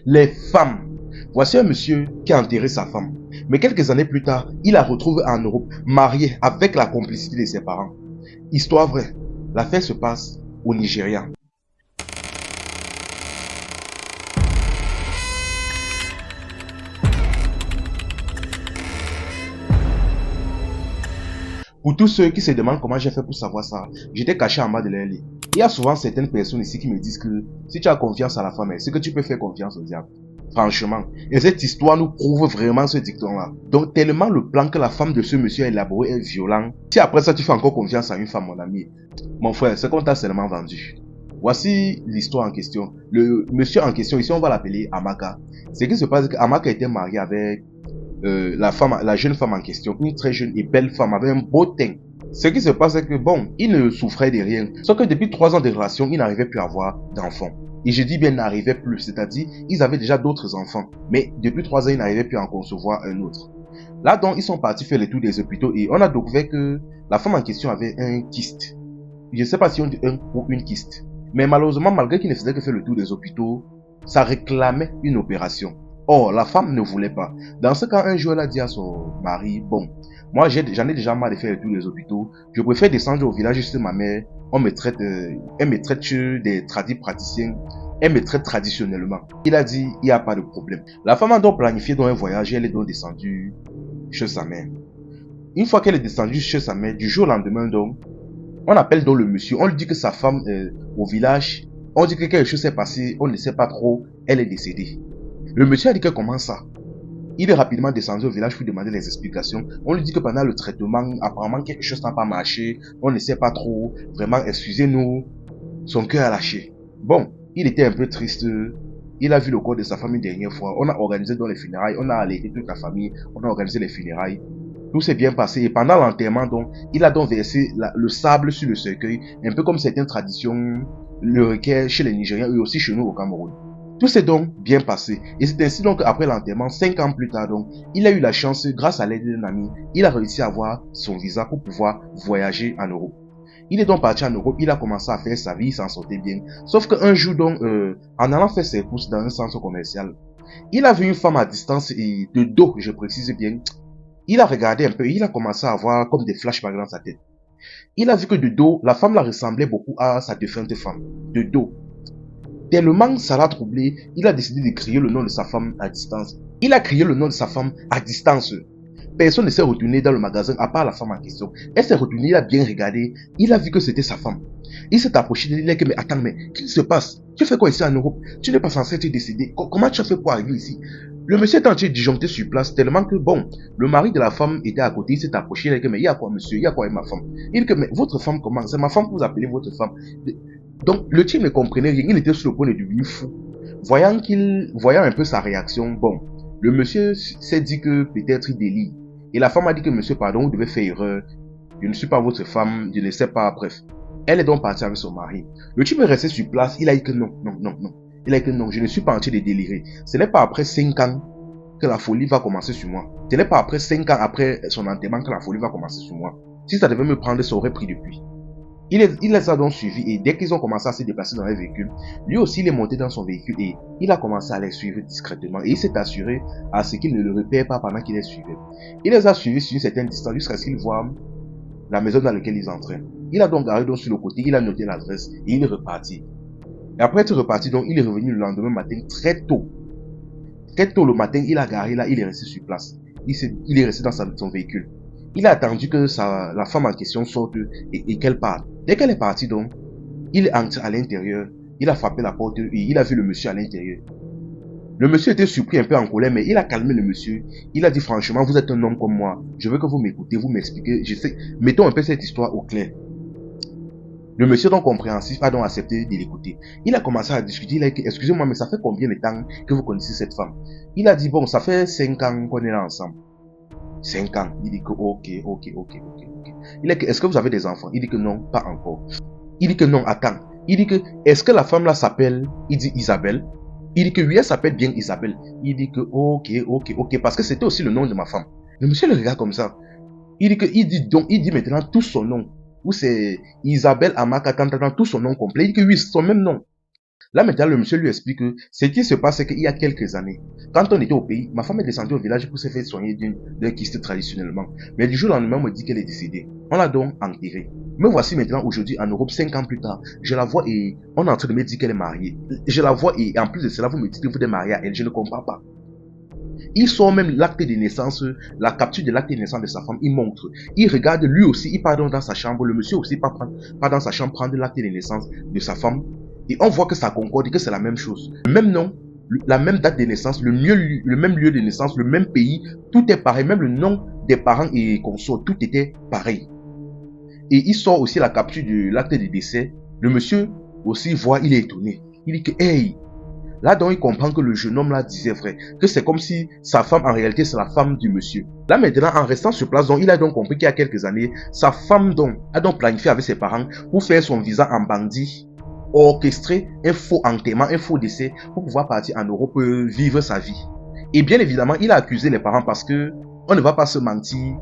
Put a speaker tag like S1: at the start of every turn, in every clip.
S1: Les femmes. Voici un monsieur qui a enterré sa femme. Mais quelques années plus tard, il la retrouve en Europe, mariée avec la complicité de ses parents. Histoire vraie. L'affaire se passe au Nigeria. Pour tous ceux qui se demandent comment j'ai fait pour savoir ça, j'étais caché en bas de leur lit. Il y a souvent certaines personnes ici qui me disent que si tu as confiance à la femme, c'est que tu peux faire confiance au diable. Franchement. Et cette histoire nous prouve vraiment ce dicton-là. Donc tellement le plan que la femme de ce monsieur a élaboré est violent. Si après ça tu fais encore confiance à une femme, mon ami, mon frère, c'est qu'on t'a seulement vendu. Voici l'histoire en question. Le monsieur en question, ici on va l'appeler Amaka. Ce qui se passe, c'est qu'Amaka était mariée avec la jeune femme en question, une très jeune et belle femme avec un beau teint. Ce qui se passe, c'est que bon, il ne souffrait de rien. Sauf que depuis 3 ans de relation, il n'arrivait plus à avoir d'enfants. Et je dis bien n'arrivait plus, c'est-à-dire, ils avaient déjà d'autres enfants. Mais depuis 3 ans, ils n'arrivaient plus à en concevoir un autre. Là donc, ils sont partis faire le tour des hôpitaux et on a découvert que la femme en question avait un kyste. Je ne sais pas si on dit un ou une kyste. Mais malheureusement, malgré qu'il ne faisait que faire le tour des hôpitaux, ça réclamait une opération. Or, la femme ne voulait pas. Dans ce cas, un jour, elle a dit à son mari, bon, moi, j'en ai déjà marre de faire le tour des hôpitaux. Je préfère descendre au village chez ma mère. Elle me traite chez des praticiens. Elle me traite traditionnellement. Il a dit, il n'y a pas de problème. La femme a donc planifié dans un voyage et elle est donc descendue chez sa mère. Une fois qu'elle est descendue chez sa mère, du jour au lendemain donc, on appelle donc le monsieur. On lui dit que sa femme au village, on dit que quelque chose s'est passé, on ne sait pas trop, elle est décédée. Le monsieur a dit que comment ça? Il est rapidement descendu au village pour demander les explications. On lui dit que pendant le traitement, apparemment quelque chose n'a pas marché. On ne sait pas trop. Vraiment, excusez-nous. Son cœur a lâché. Bon, il était un peu triste. Il a vu le corps de sa famille une dernière fois. On a organisé dans les funérailles. On a alerté toute la famille. On a organisé les funérailles. Tout s'est bien passé. Et pendant l'enterrement, donc, il a donc versé le sable sur le cercueil. Un peu comme certaines traditions le requièrent chez les Nigériens et aussi chez nous au Cameroun. Tout s'est donc bien passé. Et c'est ainsi donc qu'après l'enterrement, 5 ans plus tard donc, il a eu la chance, grâce à l'aide d'un ami, il a réussi à avoir son visa pour pouvoir voyager en Europe. Il est donc parti en Europe, il a commencé à faire sa vie, il s'en sortait bien. Sauf qu'un jour donc, en allant faire ses courses dans un centre commercial, il a vu une femme à distance et de dos, je précise bien. Il a regardé un peu, il a commencé à avoir comme des flashbacks dans sa tête. Il a vu que de dos, la femme la ressemblait beaucoup à sa défunte femme. De dos. Tellement ça l'a troublé, il a décidé de crier le nom de sa femme à distance. Il a crié le nom de sa femme à distance. Personne ne s'est retourné dans le magasin à part la femme en question. Elle s'est retournée, il a bien regardé, il a vu que c'était sa femme. Il s'est approché de lui, il a dit, mais attends, mais qu'est-ce qui se passe? Tu fais quoi ici en Europe? Tu n'es pas censé te décider. Comment tu as fait pour arriver ici? Le monsieur est en train de disjoncter sur place tellement que bon, le mari de la femme était à côté, il s'est approché, il a dit, mais il y a quoi monsieur? Il y a quoi avec ma femme? Il dit, mais votre femme comment? C'est ma femme que vous appelez votre femme. Donc, le type ne comprenait rien, il était sur le point de devenir fou. Voyant un peu sa réaction, bon, le monsieur s'est dit que peut-être il délire. Et la femme a dit que monsieur, pardon, vous devez faire erreur. Je ne suis pas votre femme, je ne sais pas, bref. Elle est donc partie avec son mari. Le type est resté sur place, il a dit que non. Il a dit que non, je ne suis pas en train de délirer. Ce n'est pas après 5 ans que la folie va commencer sur moi. Ce n'est pas après 5 ans après son enterrement que la folie va commencer sur moi. Si ça devait me prendre, ça aurait pris depuis. Il les a donc suivis et dès qu'ils ont commencé à se déplacer dans les véhicules, lui aussi il est monté dans son véhicule et il a commencé à les suivre discrètement et il s'est assuré à ce qu'il ne le repère pas pendant qu'il les suivait. Il les a suivis sur une certaine distance jusqu'à ce qu'il voit la maison dans laquelle ils entraient. Il a donc garé donc sur le côté, il a noté l'adresse et il est reparti. Et après être reparti donc, il est revenu le lendemain matin très tôt. Très tôt le matin, il a garé là, il est resté sur place. Il est resté dans son véhicule. Il a attendu que la femme en question sorte et qu'elle parte. Dès qu'elle est partie donc, il entre à l'intérieur, il a frappé la porte et il a vu le monsieur à l'intérieur. Le monsieur était surpris, un peu en colère, mais il a calmé le monsieur. Il a dit franchement, vous êtes un homme comme moi. Je veux que vous m'écoutez, vous m'expliquez. Je sais, mettons un peu cette histoire au clair. Le monsieur donc compréhensif a donc accepté de l'écouter. Il a commencé à discuter, il a dit, excusez-moi, mais ça fait combien de temps que vous connaissez cette femme? Il a dit, bon, ça fait 5 ans qu'on est là ensemble. 5 ans. Il dit que ok. Il dit que est-ce que vous avez des enfants? Il dit que non, pas encore. Il dit que non, attends. Il dit que est-ce que la femme là s'appelle, il dit Isabelle? Il dit que oui, elle s'appelle bien Isabelle. Il dit que ok, parce que c'était aussi le nom de ma femme. Le monsieur le regarde comme ça. Il dit maintenant tout son nom. Ou c'est Isabelle Amaka, tout son nom complet. Il dit que oui, c'est son même nom. Là maintenant, le monsieur lui explique que ce qui se passe, c'est qu'il y a quelques années, quand on était au pays, ma femme est descendue au village pour se faire soigner d'un kyste traditionnellement. Mais du jour au lendemain, on me dit qu'elle est décédée. On l'a donc enterrée. Me voici maintenant aujourd'hui en Europe, 5 ans plus tard. Je la vois et on est en train de me dire qu'elle est mariée. Je la vois et en plus de cela, vous me dites que vous êtes marié à elle. Je ne comprends pas. Il sort même l'acte de naissance, la capture de l'acte de naissance de sa femme, il montre. Il regarde lui aussi, il part donc dans sa chambre, le monsieur aussi part dans sa chambre prendre l'acte de naissance de sa femme. Et on voit que ça concorde et que c'est la même chose. Le même nom, la même date de naissance, le même lieu de naissance, le même pays, tout est pareil. Même le nom des parents et consorts, tout était pareil. Et il sort aussi la capture de l'acte de décès. Le monsieur aussi voit, il est étonné. Il dit que, hey, là donc il comprend que le jeune homme là disait vrai, que c'est comme si sa femme en réalité c'est la femme du monsieur. Là maintenant en restant sur place, donc il a donc compris qu'il y a quelques années, sa femme donc a donc planifié avec ses parents pour faire son visa en bandit, orchestrer un faux enterrement, un faux décès pour pouvoir partir en Europe vivre sa vie. Et bien évidemment il a accusé les parents parce que on ne va pas se mentir,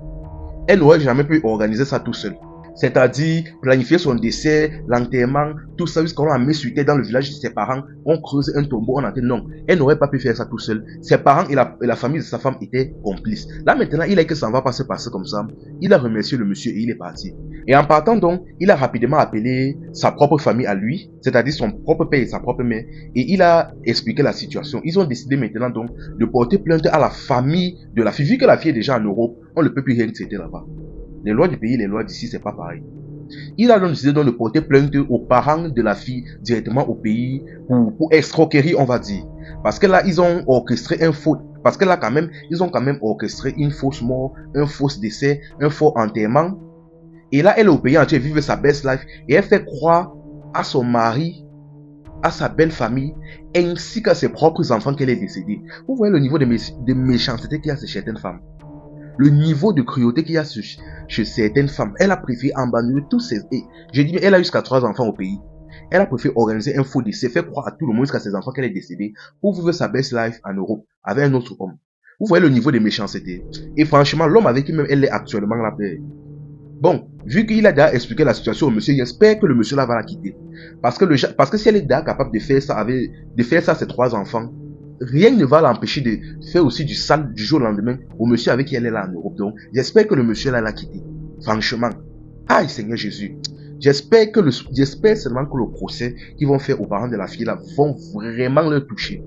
S1: elle n'aurait jamais pu organiser ça tout seul. C'est-à-dire planifier son décès, l'enterrement, tout ça jusqu'à a mis sur terre dans le village de ses parents, on creuse un tombeau, on enterre. Non, elle n'aurait pas pu faire ça tout seul. Ses parents et la famille de sa femme étaient complices. Là maintenant, il est que ça ne va pas se passer comme ça. Il a remercié le monsieur et il est parti. Et en partant donc, il a rapidement appelé sa propre famille à lui, c'est-à-dire son propre père et sa propre mère, et il a expliqué la situation. Ils ont décidé maintenant donc de porter plainte à la famille de la fille. Vu que la fille est déjà en Europe, on ne peut plus rien traiter là-bas. Les lois du pays, les lois d'ici, c'est pas pareil. Il a donc décidé donc de porter plainte aux parents de la fille directement au pays pour escroquerie, on va dire. Parce que là, ils ont orchestré un faux, parce que là, quand même, ils ont quand même orchestré une fausse mort, un faux décès, un faux enterrement. Et là, elle est au pays entier, vive sa best life, et elle fait croire à son mari, à sa belle famille, ainsi qu'à ses propres enfants qu'elle est décédée. Vous voyez le niveau de méchanceté qu'il y a chez certaines femmes. Le niveau de cruauté qu'il y a chez certaines femmes. Elle a préféré abandonner tous ses... J'ai dit, mais elle a eu jusqu'à 3 enfants au pays. Elle a préféré organiser un faux décès, faire croire à tout le monde jusqu'à ses enfants qu'elle est décédée pour vivre sa best life en Europe avec un autre homme. Vous voyez le niveau de méchanceté. Et franchement, l'homme avec qui même elle est actuellement là. Bon, vu qu'il a déjà expliqué la situation au monsieur, j'espère que le monsieur là va la quitter. Parce que si elle est déjà capable de faire ça à ses 3 enfants, rien ne va l'empêcher de faire aussi du sale du jour au lendemain au monsieur avec qui elle est là en Europe. Donc, j'espère que le monsieur là l'a quitté. Franchement. Aïe, Seigneur Jésus. J'espère seulement que le procès qu'ils vont faire aux parents de la fille là vont vraiment leur toucher.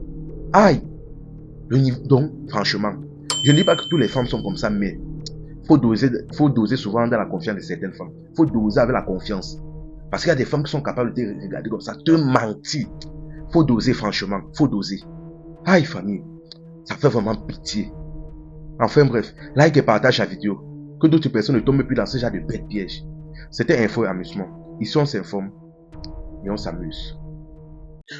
S1: Aïe. Donc, franchement, je ne dis pas que toutes les femmes sont comme ça, mais faut doser souvent dans la confiance de certaines femmes. Faut doser avec la confiance. Parce qu'il y a des femmes qui sont capables de te regarder comme ça, te mentir. Faut doser, franchement. Faut doser. Aïe, famille. Ça fait vraiment pitié. Enfin bref, like et partage la vidéo. Que d'autres personnes ne tombent plus dans ce genre de bêtes pièges. C'était info et amusement. Ici on s'informe et on s'amuse.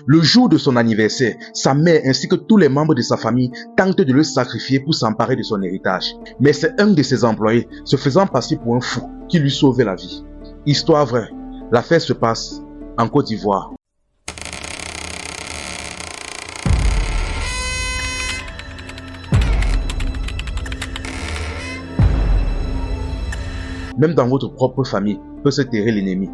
S1: Le jour de son anniversaire, sa mère ainsi que tous les membres de sa famille tentent de le sacrifier pour s'emparer de son héritage. Mais c'est un de ses employés, se faisant passer pour un fou, qui lui sauvait la vie. Histoire vraie, l'affaire se passe en Côte d'Ivoire. Même dans votre propre famille, peut se terrer l'ennemi.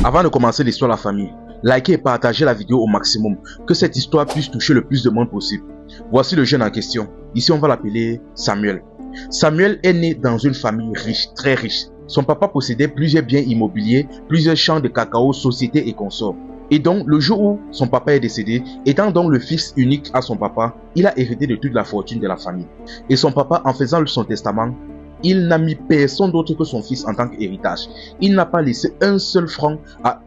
S1: Avant de commencer l'histoire de la famille, likez et partagez la vidéo au maximum, que cette histoire puisse toucher le plus de monde possible. Voici le jeune en question. Ici, on va l'appeler Samuel. Samuel est né dans une famille riche, très riche. Son papa possédait plusieurs biens immobiliers, plusieurs champs de cacao, sociétés et consorts. Et donc, le jour où son papa est décédé, étant donc le fils unique à son papa, il a hérité de toute la fortune de la famille. Et son papa, en faisant son testament, il n'a mis personne d'autre que son fils en tant qu'héritage. Il n'a pas laissé un seul franc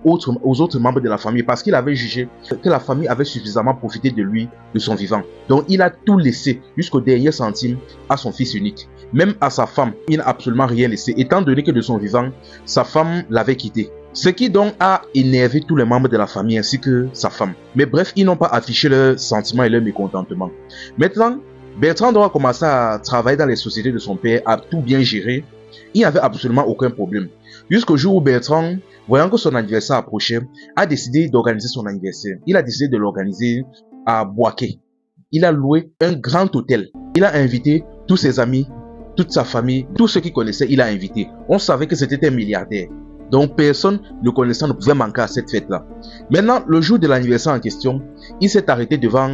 S1: aux autres membres de la famille parce qu'il avait jugé que la famille avait suffisamment profité de lui, de son vivant. Donc il a tout laissé jusqu'au dernier centime à son fils unique. Même à sa femme, il n'a absolument rien laissé étant donné que de son vivant, sa femme l'avait quitté. Ce qui donc a énervé tous les membres de la famille ainsi que sa femme. Mais bref, ils n'ont pas affiché leurs sentiments et leur mécontentement. Maintenant, Bertrand doit commencer à travailler dans les sociétés de son père, à tout bien gérer. Il n'y avait absolument aucun problème. Jusqu'au jour où Bertrand, voyant que son anniversaire approchait, a décidé d'organiser son anniversaire. Il a décidé de l'organiser à Boaké. Il a loué un grand hôtel. Il a invité tous ses amis, toute sa famille, tous ceux qu'il connaissait, il a invité. On savait que c'était un milliardaire. Donc personne le connaissant ne pouvait manquer à cette fête-là. Maintenant, le jour de l'anniversaire en question, il s'est arrêté devant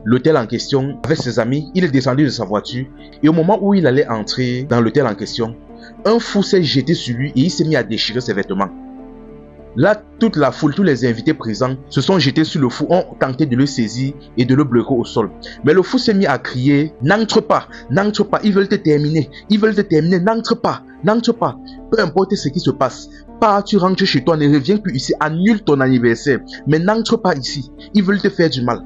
S1: l'hôtel en question avec ses amis. Il est descendu de sa voiture et au moment où il allait entrer dans l'hôtel en question, un fou s'est jeté sur lui et il s'est mis à déchirer ses vêtements. Là, toute la foule, tous les invités présents se sont jetés sur le fou, ont tenté de le saisir et de le bloquer au sol. Mais le fou s'est mis à crier « N'entre pas, ils veulent te terminer, n'entre pas, n'entre pas. » Peu importe ce qui se passe, pars, tu rentres chez toi, ne reviens plus ici, annule ton anniversaire. Mais n'entre pas ici, ils veulent te faire du mal.